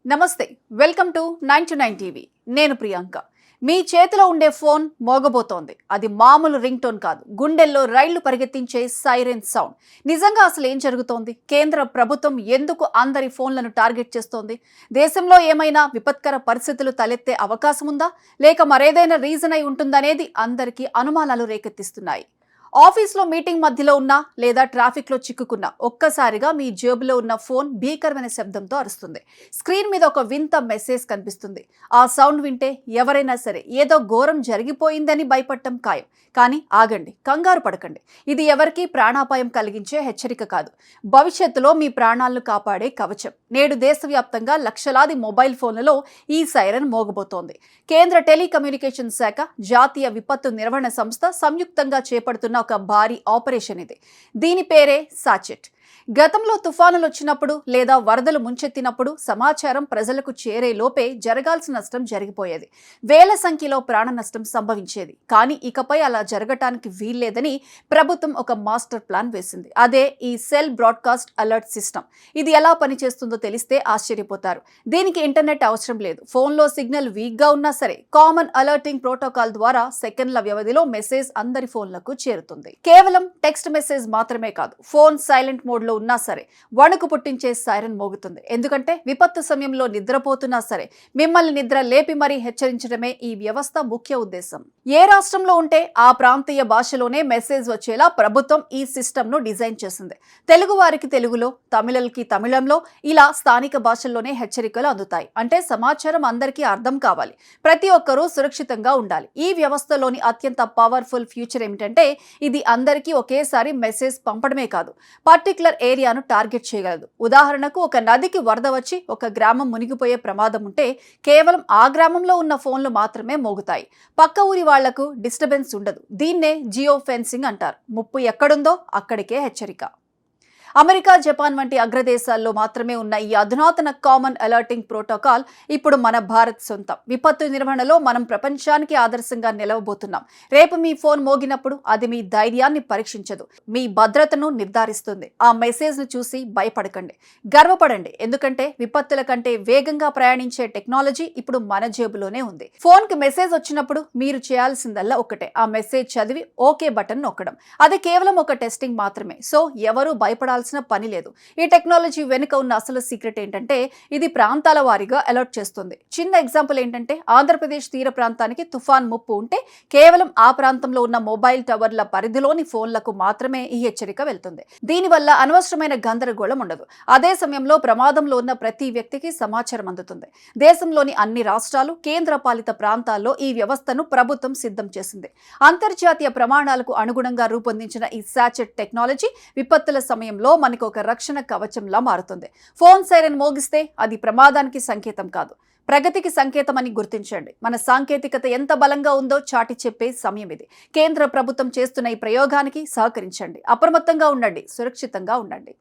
నమస్తే, welcome to 99 TV. నేను ప్రియాంక. మీ చేతిలో ఉండే ఫోన్ మోగబోతోంది. అది మామూలు రింగ్ టోన్ కాదు, గుండెల్లో రైళ్లు పరిగెత్తించే సైరన్ సౌండ్. నిజంగా అసలు ఏం జరుగుతోంది? కేంద్ర ప్రభుత్వం ఎందుకు అందరి ఫోన్లను టార్గెట్ చేస్తోంది? దేశంలో ఏమైనా విపత్కర పరిస్థితులు తలెత్తే అవకాశం ఉందా, లేక మరేదైనా రీజన్ అయి ఉంటుందనేది అందరికీ అనుమానాలు రేకెత్తిస్తున్నాయి. ఆఫీస్లో మీటింగ్ మధ్యలో ఉన్నా లేదా ట్రాఫిక్లో చిక్కుకున్నా ఒక్కసారిగా మీ జేబులో ఉన్న ఫోన్ భీకరమైన శబ్దంతో అరుస్తుంది. స్క్రీన్ మీద ఒక వింత మెసేజ్ కనిపిస్తుంది. ఆ సౌండ్ వింటే ఎవరైనా సరే ఏదో ఘోరం జరిగిపోయిందని భయపడటం ఖాయం. కానీ ఆగండి, కంగారు పడకండి. ఇది ఎవరికీ ప్రాణాపాయం కలిగించే హెచ్చరిక కాదు, భవిష్యత్తులో మీ ప్రాణాలను కాపాడే కవచం. నేడు దేశవ్యాప్తంగా లక్షలాది మొబైల్ ఫోన్లలో ఈ సైరన్ మోగబోతోంది. కేంద్ర టెలికమ్యూనికేషన్ శాఖ, జాతీయ విపత్తు నిర్వహణ సంస్థ సంయుక్తంగా చేపడుతున్న ఒక భారీ ఆపరేషన్ ఇది. దీని పేరే సాచెట్. గతంలో తుఫానులు వచ్చినప్పుడు లేదా వరదలు ముంచెత్తినప్పుడు సమాచారం ప్రజలకు చేరే లోపే జరగాల్సిన నష్టం జరిగిపోయేది. వేల సంఖ్యలో ప్రాణ నష్టం సంభవించేది. కానీ ఇకపై అలా జరగటానికి వీల్లేదని ప్రభుత్వం ఒక మాస్టర్ ప్లాన్ వేసింది. అదే ఈ సెల్ బ్రాడ్కాస్ట్ అలర్ట్ సిస్టమ్. ఇది ఎలా పనిచేస్తుందో తెలిస్తే ఆశ్చర్యపోతారు. దీనికి ఇంటర్నెట్ అవసరం లేదు. ఫోన్లో సిగ్నల్ వీక్గా ఉన్నా సరే కామన్ అలర్టింగ్ ప్రోటోకాల్ ద్వారా సెకండ్ల వ్యవధిలో మెసేజ్ అందరి ఫోన్లకు చేరుతుంది. కేవలం టెక్స్ట్ మెసేజ్ మాత్రమే కాదు, ఫోన్ సైలెంట్ మోడ్లో ఉన్నా సరే వణుకు పుట్టించే సైరన్ మోగుతుంది. ఎందుకంటే విపత్తు సమయంలో నిద్రపోతున్నా సరే మిమ్మల్ని నిద్ర లేపి మరీ హెచ్చరించడమే ఈ వ్యవస్థ ముఖ్య ఉద్దేశం. ఏ రాష్ట్రంలో ఉంటే ఆ ప్రాంతీయ భాషలోనే మెసేజ్ వచ్చేలా ప్రభుత్వం ఈ సిస్టమ్ ను డిజైన్ చేసింది. తెలుగు వారికి తెలుగులో, తమిళకి తమిళంలో, ఇలా స్థానిక భాషల్లోనే హెచ్చరికలు అందుతాయి. అంటే సమాచారం అందరికీ అర్థం కావాలి, ప్రతి ఒక్కరూ సురక్షితంగా ఉండాలి. ఈ వ్యవస్థలోని అత్యంత పవర్ఫుల్ ఫ్యూచర్ ఏమిటంటే ఇది అందరికీ ఒకేసారి మెసేజ్ పంపడమే కాదు, పర్టికులర్ ఏరియాను టార్గెట్ చేయగలదు. ఉదాహరణకు ఒక నదికి వరద వచ్చి ఒక గ్రామం మునిగిపోయే ప్రమాదం ఉంటే కేవలం ఆ గ్రామంలో ఉన్న ఫోన్లు మాత్రమే మోగుతాయి. పక్క ఊరి వాళ్లకు డిస్టర్బెన్స్ ఉండదు. దీన్నే జియో ఫెన్సింగ్ అంటారు. ముప్పు ఎక్కడుందో అక్కడికే హెచ్చరిక. అమెరికా, జపాన్ వంటి అగ్రదేశాల్లో మాత్రమే ఉన్న ఈ అధునాతన కామన్ అలర్టింగ్ ప్రోటోకాల్ ఇప్పుడు మన భారత్ సొంతం. విపత్తు నిర్వహణలో మనం ప్రపంచానికి ఆదర్శంగా నిలవబోతున్నాం. రేపు మీ ఫోన్ మోగినప్పుడు అది మీ ధైర్యాన్ని పరీక్షించదు, మీ భద్రతను నిర్ధారిస్తుంది. ఆ మెసేజ్ ను చూసి భయపడకండి, గర్వపడండి. ఎందుకంటే విపత్తుల కంటే వేగంగా ప్రయాణించే టెక్నాలజీ ఇప్పుడు మన జేబులోనే ఉంది. ఫోన్ కి మెసేజ్ వచ్చినప్పుడు మీరు చేయాల్సిందల్లా ఒకటే, ఆ మెసేజ్ చదివి ఓకే బటన్ నొక్కడం. అది కేవలం ఒక టెస్టింగ్ మాత్రమే. సో ఎవరు భయపడాల్సిన పని లేదు. ఈ టెక్నాలజీ వెనుక ఉన్న అసలు సీక్రెట్ ఏంటంటే ఇది ప్రాంతాల వారీగా అలర్ట్ చేస్తుంది. చిన్న ఎగ్జాంపుల్ ఏంటంటే ఆంధ్రప్రదేశ్ తీర ప్రాంతానికి తుఫాన్ ముప్పు ఉంటే కేవలం ఆ ప్రాంతంలో ఉన్న మొబైల్ టవర్ల పరిధిలోని ఫోన్లకు మాత్రమే ఈ హెచ్చరిక వెళ్తుంది. దీనివల్ల అనవసరమైన గందరగోళం ఉండదు. అదే సమయంలో ప్రమాదంలో ఉన్న ప్రతి వ్యక్తికి సమాచారం అందుతుంది. దేశంలోని అన్ని రాష్ట్రాలు, కేంద్ర పాలిత ప్రాంతాల్లో ఈ వ్యవస్థను ప్రభుత్వం సిద్ధం చేసింది. అంతర్జాతీయ ప్రమాణాలకు అనుగుణంగా రూపొందించిన ఈ సాచెట్ టెక్నాలజీ విపత్తుల సమయంలో మనకు ఒక రక్షణ కవచంలా మారుతుంది. ఫోన్ సైరన్ మోగిస్తే అది ప్రమాదానికి సంకేతం కాదు, ప్రగతికి సంకేతం అని గుర్తించండి. మన సాంకేతికత ఎంత బలంగా ఉందో చాటి చెప్పే సమయం ఇది. కేంద్ర ప్రభుత్వం చేస్తున్న ఈ ప్రయోగానికి సహకరించండి. అప్రమత్తంగా ఉండండి, సురక్షితంగా ఉండండి.